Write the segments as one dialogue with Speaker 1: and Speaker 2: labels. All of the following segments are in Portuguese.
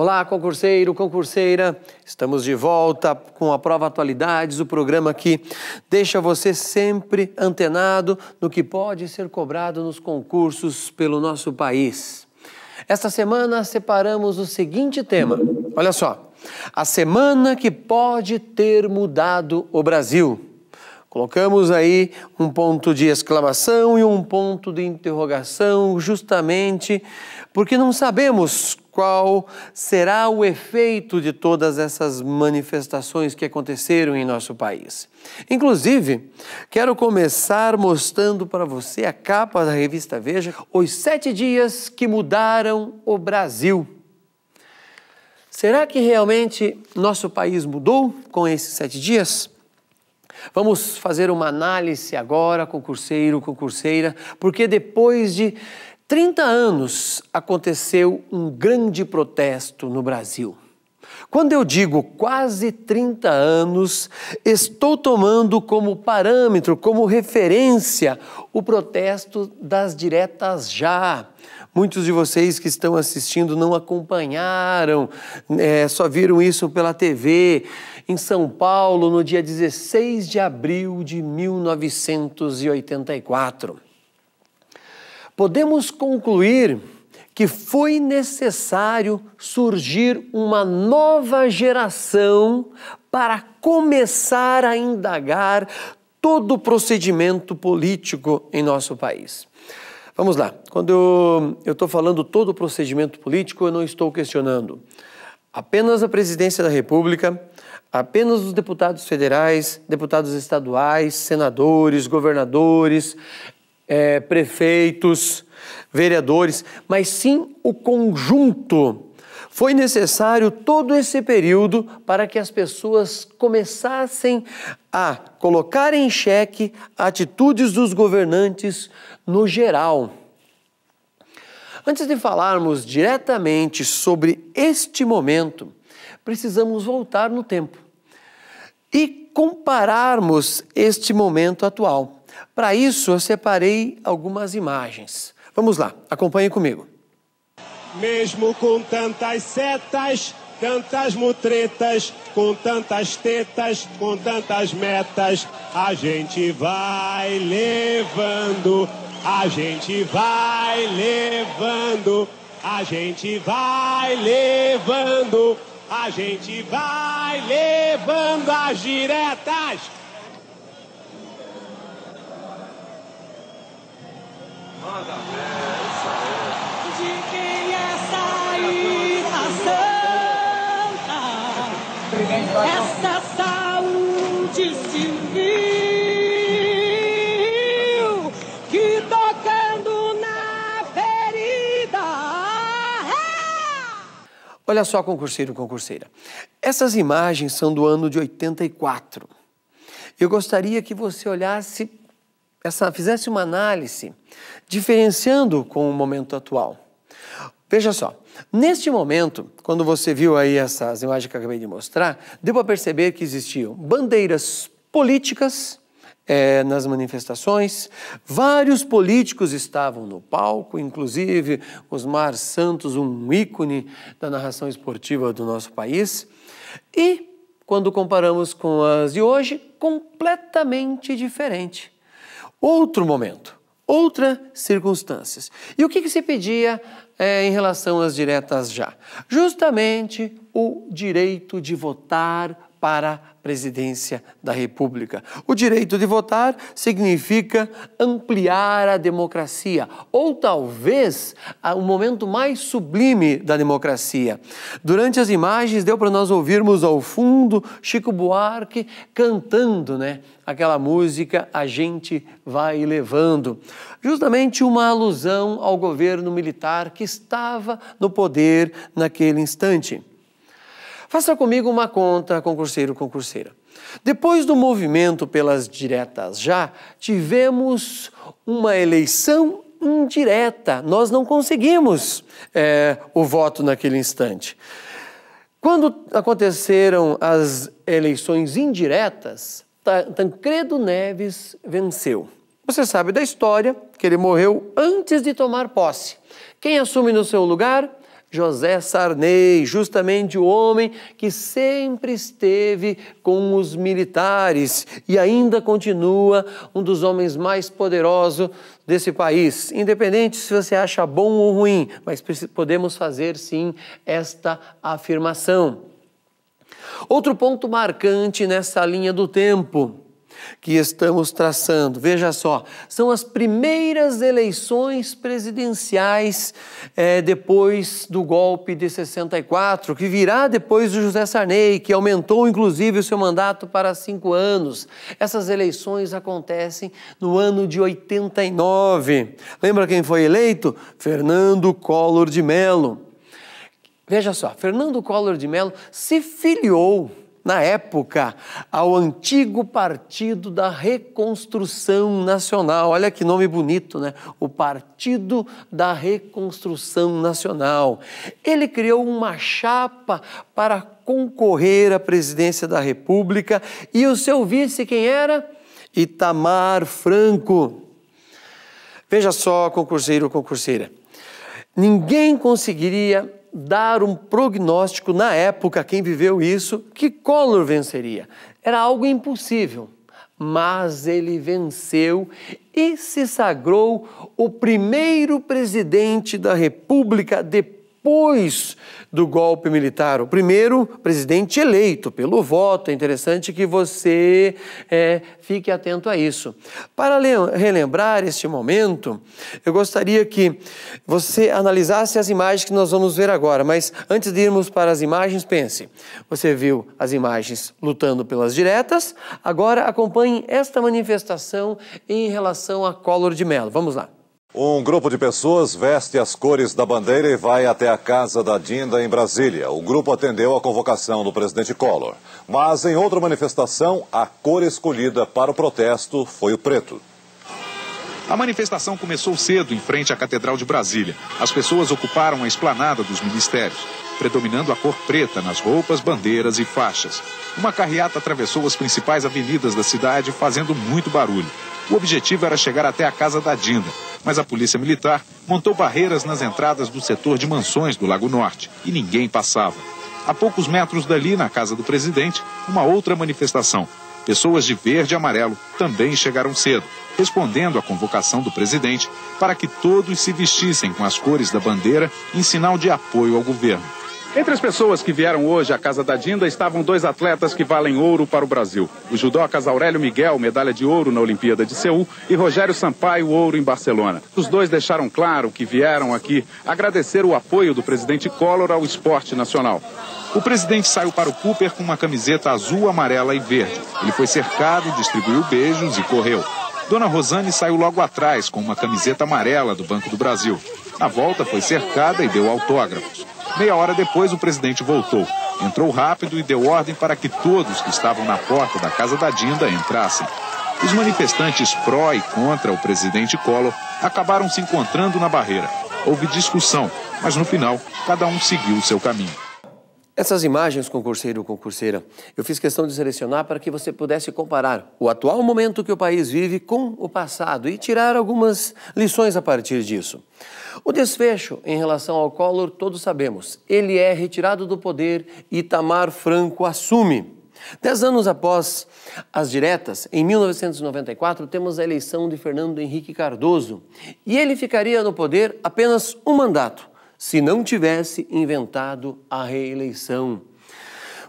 Speaker 1: Olá, concurseiro, concurseira, estamos de volta com a Prova Atualidades, o programa que deixa você sempre antenado no que pode ser cobrado nos concursos pelo nosso país. Esta semana separamos o seguinte tema, olha só, a semana que pode ter mudado o Brasil. Colocamos aí um ponto de exclamação e um ponto de interrogação, justamente porque não sabemos qual será o efeito de todas essas manifestações que aconteceram em nosso país. Inclusive, quero começar mostrando para você a capa da revista Veja, os 7 dias que mudaram o Brasil. Será que realmente nosso país mudou com esses 7 dias? Vamos fazer uma análise agora, concurseiro, concurseira, porque depois de 30 anos aconteceu um grande protesto no Brasil. Quando eu digo quase 30 anos, estou tomando como parâmetro, como referência, o protesto das diretas já. Muitos de vocês que estão assistindo não acompanharam, só viram isso pela TV. Em São Paulo, no dia 16 de abril de 1984. Podemos concluir que foi necessário surgir uma nova geração para começar a indagar todo o procedimento político em nosso país. Vamos lá, quando eu estou falando todo o procedimento político, eu não estou questionando apenas a presidência da República, apenas os deputados federais, deputados estaduais, senadores, governadores, prefeitos, vereadores, mas sim o conjunto. Foi necessário todo esse período para que as pessoas começassem a colocar em xeque atitudes dos governantes no geral. Antes de falarmos diretamente sobre este momento, precisamos voltar no tempo e compararmos este momento atual. Para isso, eu separei algumas imagens. Vamos lá, acompanhe comigo.
Speaker 2: Mesmo com tantas setas, tantas mutretas, com tantas tetas, com tantas metas, a gente vai levando, a gente vai levando, a gente vai levando, a gente vai levando as diretas.
Speaker 3: De quem é sair a santa, essa saúde civil que tocando na ferida.
Speaker 1: Olha só, concurseiro, concurseira. Essas imagens são do ano de 84. Eu gostaria que você olhasse, fizesse uma análise, diferenciando com o momento atual. Veja só, neste momento, quando você viu aí essas imagens que eu acabei de mostrar, deu para perceber que existiam bandeiras políticas nas manifestações, vários políticos estavam no palco, inclusive Osmar Santos, um ícone da narração esportiva do nosso país, e quando comparamos com as de hoje, completamente diferente. Outro momento, outras circunstâncias. E o que se pedia em relação às diretas já? Justamente o direito de votar para a presidência da República. O direito de votar significa ampliar a democracia, ou talvez o momento mais sublime da democracia. Durante as imagens deu para nós ouvirmos ao fundo Chico Buarque cantando, né? Aquela música A Gente Vai Levando. Justamente uma alusão ao governo militar que estava no poder naquele instante. Faça comigo uma conta, concurseiro, concurseira. Depois do movimento pelas diretas já, tivemos uma eleição indireta. Nós não conseguimos o voto naquele instante. Quando aconteceram as eleições indiretas, Tancredo Neves venceu. Você sabe da história que ele morreu antes de tomar posse. Quem assume no seu lugar? José Sarney, justamente o homem que sempre esteve com os militares e ainda continua um dos homens mais poderosos desse país. Independente se você acha bom ou ruim, mas podemos fazer sim esta afirmação. Outro ponto marcante nessa linha do tempo que estamos traçando, veja só, são as primeiras eleições presidenciais depois do golpe de 64, que virá depois do José Sarney, que aumentou inclusive o seu mandato para 5 anos. Essas eleições acontecem no ano de 89. Lembra quem foi eleito? Fernando Collor de Mello. Veja só, Fernando Collor de Mello se filiou na época, ao antigo Partido da Reconstrução Nacional. Olha que nome bonito, né? O Partido da Reconstrução Nacional. Ele criou uma chapa para concorrer à presidência da República e o seu vice quem era? Itamar Franco. Veja só, concurseiro, concurseira. Ninguém conseguiria dar um prognóstico na época, quem viveu isso, que Collor venceria. Era algo impossível, mas ele venceu e se sagrou o primeiro presidente da República depois do golpe militar, o primeiro presidente eleito pelo voto. É interessante que você fique atento a isso. Para relembrar este momento, eu gostaria que você analisasse as imagens que nós vamos ver agora, mas antes de irmos para as imagens, pense. Você viu as imagens lutando pelas diretas, agora acompanhe esta manifestação em relação a Collor de Mello. Vamos lá.
Speaker 4: Um grupo de pessoas veste as cores da bandeira e vai até a casa da Dinda, em Brasília. O grupo atendeu à convocação do presidente Collor. Mas em outra manifestação, a cor escolhida para o protesto foi o preto.
Speaker 5: A manifestação começou cedo em frente à Catedral de Brasília. As pessoas ocuparam a esplanada dos ministérios, predominando a cor preta nas roupas, bandeiras e faixas. Uma carreata atravessou as principais avenidas da cidade, fazendo muito barulho. O objetivo era chegar até a casa da Dinda, mas a polícia militar montou barreiras nas entradas do setor de mansões do Lago Norte e ninguém passava. A poucos metros dali, na casa do presidente, uma outra manifestação. Pessoas de verde e amarelo também chegaram cedo, respondendo à convocação do presidente para que todos se vestissem com as cores da bandeira em sinal de apoio ao governo.
Speaker 6: Entre as pessoas que vieram hoje à casa da Dinda estavam 2 atletas que valem ouro para o Brasil. O judocas Aurélio Miguel, medalha de ouro na Olimpíada de Seul, e Rogério Sampaio, ouro em Barcelona. Os dois deixaram claro que vieram aqui agradecer o apoio do presidente Collor ao esporte nacional.
Speaker 5: O presidente saiu para o Cooper com uma camiseta azul, amarela e verde. Ele foi cercado, distribuiu beijos e correu. Dona Rosane saiu logo atrás com uma camiseta amarela do Banco do Brasil. Na volta foi cercada e deu autógrafos. Meia hora depois, o presidente voltou. Entrou rápido e deu ordem para que todos que estavam na porta da casa da Dinda entrassem. Os manifestantes pró e contra o presidente Collor acabaram se encontrando na barreira. Houve discussão, mas no final, cada um seguiu o seu caminho.
Speaker 1: Essas imagens, concurseiro ou concurseira, eu fiz questão de selecionar para que você pudesse comparar o atual momento que o país vive com o passado e tirar algumas lições a partir disso. O desfecho em relação ao Collor, todos sabemos, ele é retirado do poder e Itamar Franco assume. 10 anos após as diretas, em 1994, temos a eleição de Fernando Henrique Cardoso e ele ficaria no poder apenas um mandato, se não tivesse inventado a reeleição.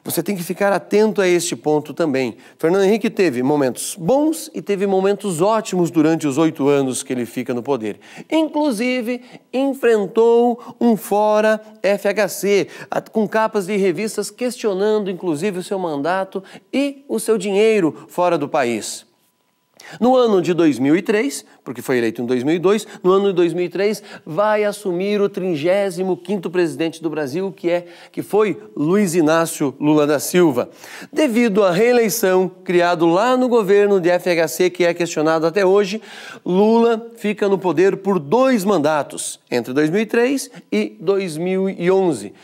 Speaker 1: Você tem que ficar atento a este ponto também. Fernando Henrique teve momentos bons e teve momentos ótimos durante os 8 anos que ele fica no poder. Inclusive, enfrentou um fora FHC, com capas de revistas questionando, inclusive, o seu mandato e o seu dinheiro fora do país. No ano de 2003, porque foi eleito em 2002, no ano de 2003 vai assumir o 35º presidente do Brasil, que foi Luiz Inácio Lula da Silva. Devido à reeleição, criado lá no governo de FHC, que é questionado até hoje, Lula fica no poder por 2 mandatos, entre 2003 e 2011.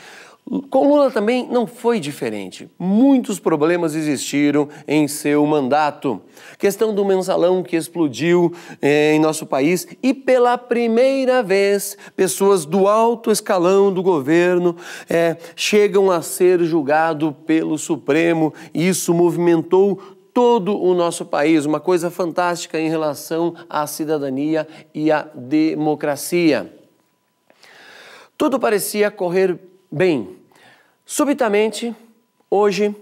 Speaker 1: Com Lula também não foi diferente. Muitos problemas existiram em seu mandato. Questão do mensalão que explodiu em nosso país e pela primeira vez pessoas do alto escalão do governo chegam a ser julgados pelo Supremo e isso movimentou todo o nosso país, uma coisa fantástica em relação à cidadania e à democracia. Tudo parecia correr bem. Subitamente, hoje,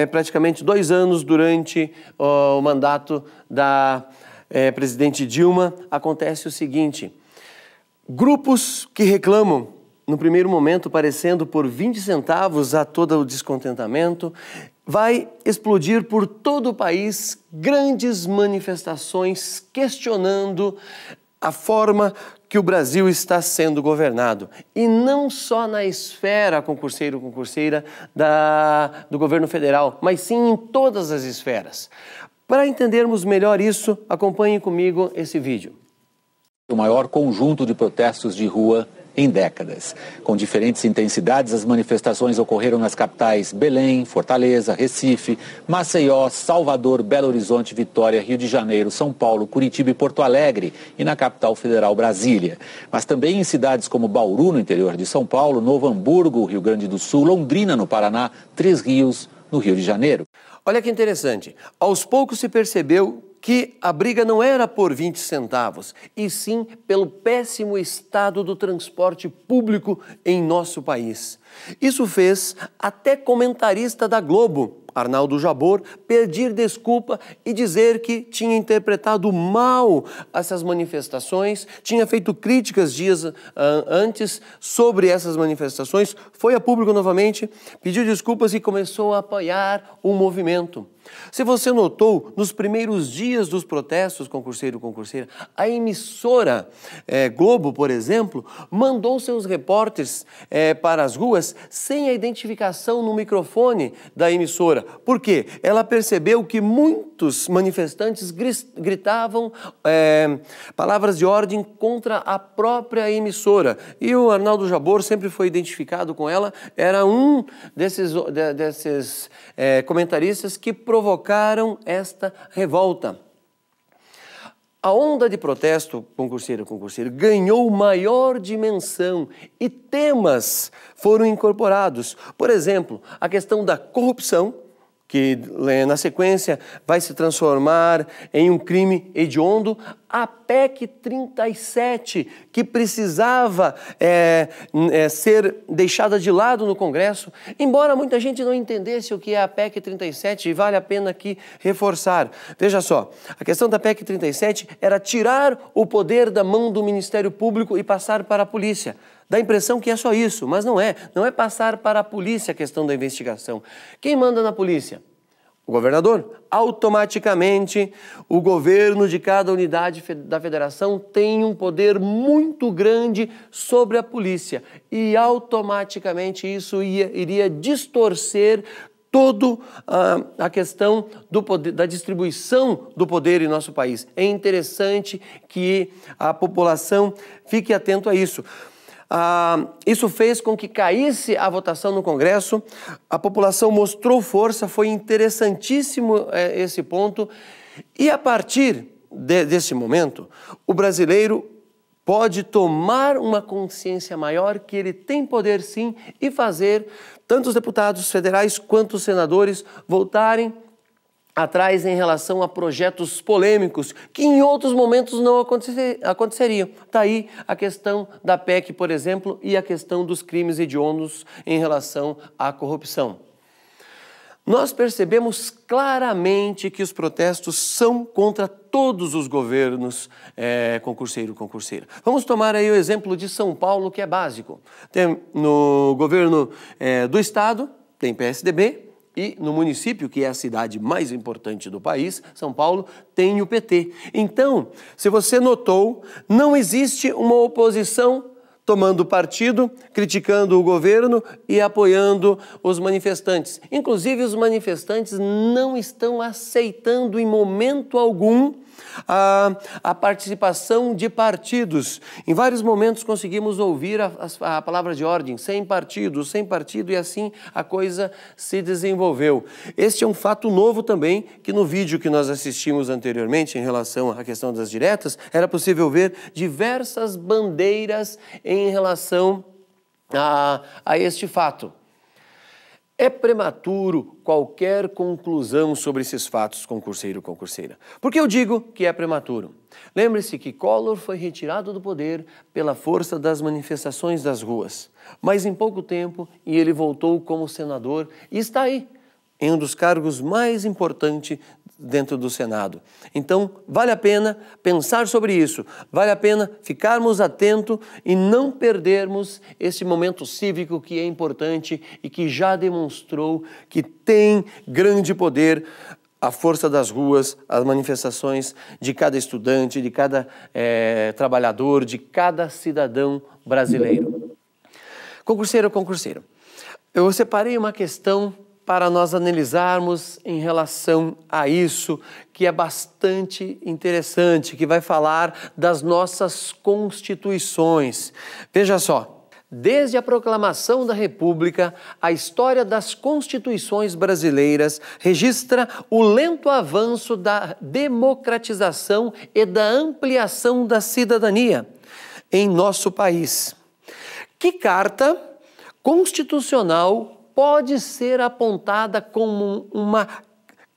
Speaker 1: praticamente 2 anos durante o mandato da presidente Dilma, acontece o seguinte: grupos que reclamam, no primeiro momento parecendo por 20 centavos a todo o descontentamento, vai explodir por todo o país grandes manifestações questionando a forma que o Brasil está sendo governado. E não só na esfera concurseira do governo federal, mas sim em todas as esferas. Para entendermos melhor isso, acompanhe comigo esse vídeo.
Speaker 7: O maior conjunto de protestos de rua em décadas. Com diferentes intensidades, as manifestações ocorreram nas capitais Belém, Fortaleza, Recife, Maceió, Salvador, Belo Horizonte, Vitória, Rio de Janeiro, São Paulo, Curitiba e Porto Alegre e na capital federal Brasília. Mas também em cidades como Bauru, no interior de São Paulo, Novo Hamburgo, Rio Grande do Sul, Londrina, no Paraná, Três Rios, no Rio de Janeiro.
Speaker 1: Olha que interessante, aos poucos se percebeu que a briga não era por 20 centavos, e sim pelo péssimo estado do transporte público em nosso país. Isso fez até comentarista da Globo, Arnaldo Jabor, pedir desculpa e dizer que tinha interpretado mal essas manifestações, tinha feito críticas dias antes sobre essas manifestações, foi a público novamente, pediu desculpas e começou a apoiar o movimento. Se você notou, nos primeiros dias dos protestos, concurseira, a emissora Globo, por exemplo, mandou seus repórteres para as ruas sem a identificação no microfone da emissora. Por quê? Ela percebeu que muitos manifestantes gritavam palavras de ordem contra a própria emissora. E o Arnaldo Jabor sempre foi identificado com ela, era um desses comentaristas que provocaram esta revolta. A onda de protesto, concurseiro, ganhou maior dimensão e temas foram incorporados. Por exemplo, a questão da corrupção, que na sequência vai se transformar em um crime hediondo, a PEC 37, que precisava ser deixada de lado no Congresso, embora muita gente não entendesse o que é a PEC 37, e vale a pena aqui reforçar. Veja só, a questão da PEC 37 era tirar o poder da mão do Ministério Público e passar para a polícia. Dá a impressão que é só isso, mas não é. Não é passar para a polícia a questão da investigação. Quem manda na polícia? O governador. Automaticamente, o governo de cada unidade da federação tem um poder muito grande sobre a polícia. E automaticamente isso iria distorcer toda a questão do poder, da distribuição do poder em nosso país. É interessante que a população fique atento a isso. Isso fez com que caísse a votação no Congresso, a população mostrou força, foi interessantíssimo esse ponto, e a partir desse momento, o brasileiro pode tomar uma consciência maior que ele tem poder sim e fazer tanto os deputados federais quanto os senadores voltarem atrás em relação a projetos polêmicos que em outros momentos não aconteceriam. Está aí a questão da PEC, por exemplo, e a questão dos crimes hediondos em relação à corrupção. Nós percebemos claramente que os protestos são contra todos os governos, concurseira. Vamos tomar aí o exemplo de São Paulo, que é básico. No governo do estado, tem PSDB, e no município, que é a cidade mais importante do país, São Paulo, tem o PT. Então, se você notou, não existe uma oposição tomando partido, criticando o governo e apoiando os manifestantes. Inclusive, os manifestantes não estão aceitando em momento algum a participação de partidos. Em vários momentos conseguimos ouvir a palavra de ordem, sem partido, e assim a coisa se desenvolveu. Este é um fato novo também, que no vídeo que nós assistimos anteriormente, em relação à questão das diretas, era possível ver diversas bandeiras em relação a este fato. É prematuro qualquer conclusão sobre esses fatos, concurseiro, concurseira. Por que eu digo que é prematuro? Lembre-se que Collor foi retirado do poder pela força das manifestações das ruas. Mas em pouco tempo, ele voltou como senador e está aí, em um dos cargos mais importantes dentro do Senado. Então, vale a pena pensar sobre isso, vale a pena ficarmos atentos e não perdermos esse momento cívico que é importante e que já demonstrou que tem grande poder a força das ruas, as manifestações de cada estudante, de cada trabalhador, de cada cidadão brasileiro. Concurseiro, concurseiro, eu separei uma questão para nós analisarmos em relação a isso, que é bastante interessante, que vai falar das nossas constituições. Veja só, desde a proclamação da República, a história das constituições brasileiras registra o lento avanço da democratização e da ampliação da cidadania em nosso país. Que carta constitucional pode ser apontada como uma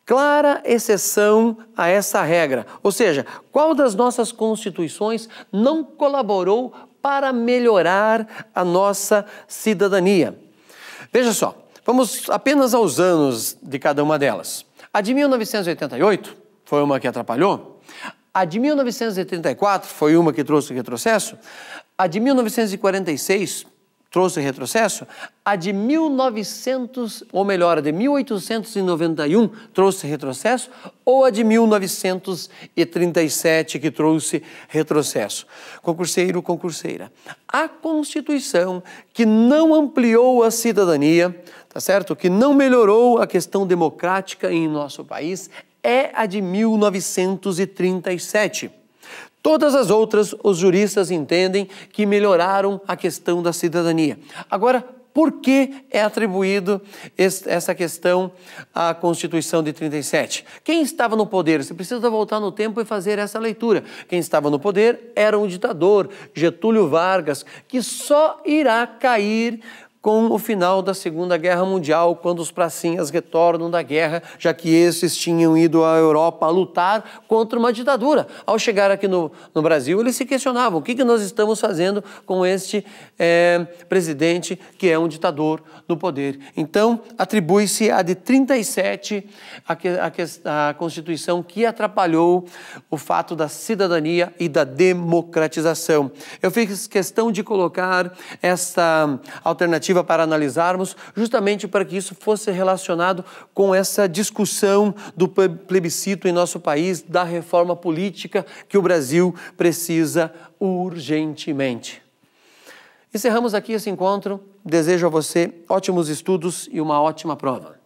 Speaker 1: clara exceção a essa regra? Ou seja, qual das nossas constituições não colaborou para melhorar a nossa cidadania? Veja só, vamos apenas aos anos de cada uma delas. A de 1988 foi uma que atrapalhou. A de 1934 foi uma que trouxe retrocesso. A de 1946 trouxe retrocesso, a de 1891 trouxe retrocesso, ou a de 1937 que trouxe retrocesso. Concurseiro, concurseira, a Constituição que não ampliou a cidadania, tá certo? Que não melhorou a questão democrática em nosso país, é a de 1937. Todas as outras, os juristas entendem que melhoraram a questão da cidadania. Agora, por que é atribuído essa questão à Constituição de 37? Quem estava no poder? Você precisa voltar no tempo e fazer essa leitura. Quem estava no poder era um ditador, Getúlio Vargas, que só irá cair com o final da Segunda Guerra Mundial, quando os pracinhas retornam da guerra, já que esses tinham ido à Europa a lutar contra uma ditadura. Ao chegar aqui no Brasil, eles se questionavam, o que nós estamos fazendo com este presidente que é um ditador no poder? Então, atribui-se a de 37 a Constituição que atrapalhou o fato da cidadania e da democratização. Eu fiz questão de colocar essa alternativa para analisarmos, justamente para que isso fosse relacionado com essa discussão do plebiscito em nosso país, da reforma política que o Brasil precisa urgentemente. Encerramos aqui esse encontro. Desejo a você ótimos estudos e uma ótima prova.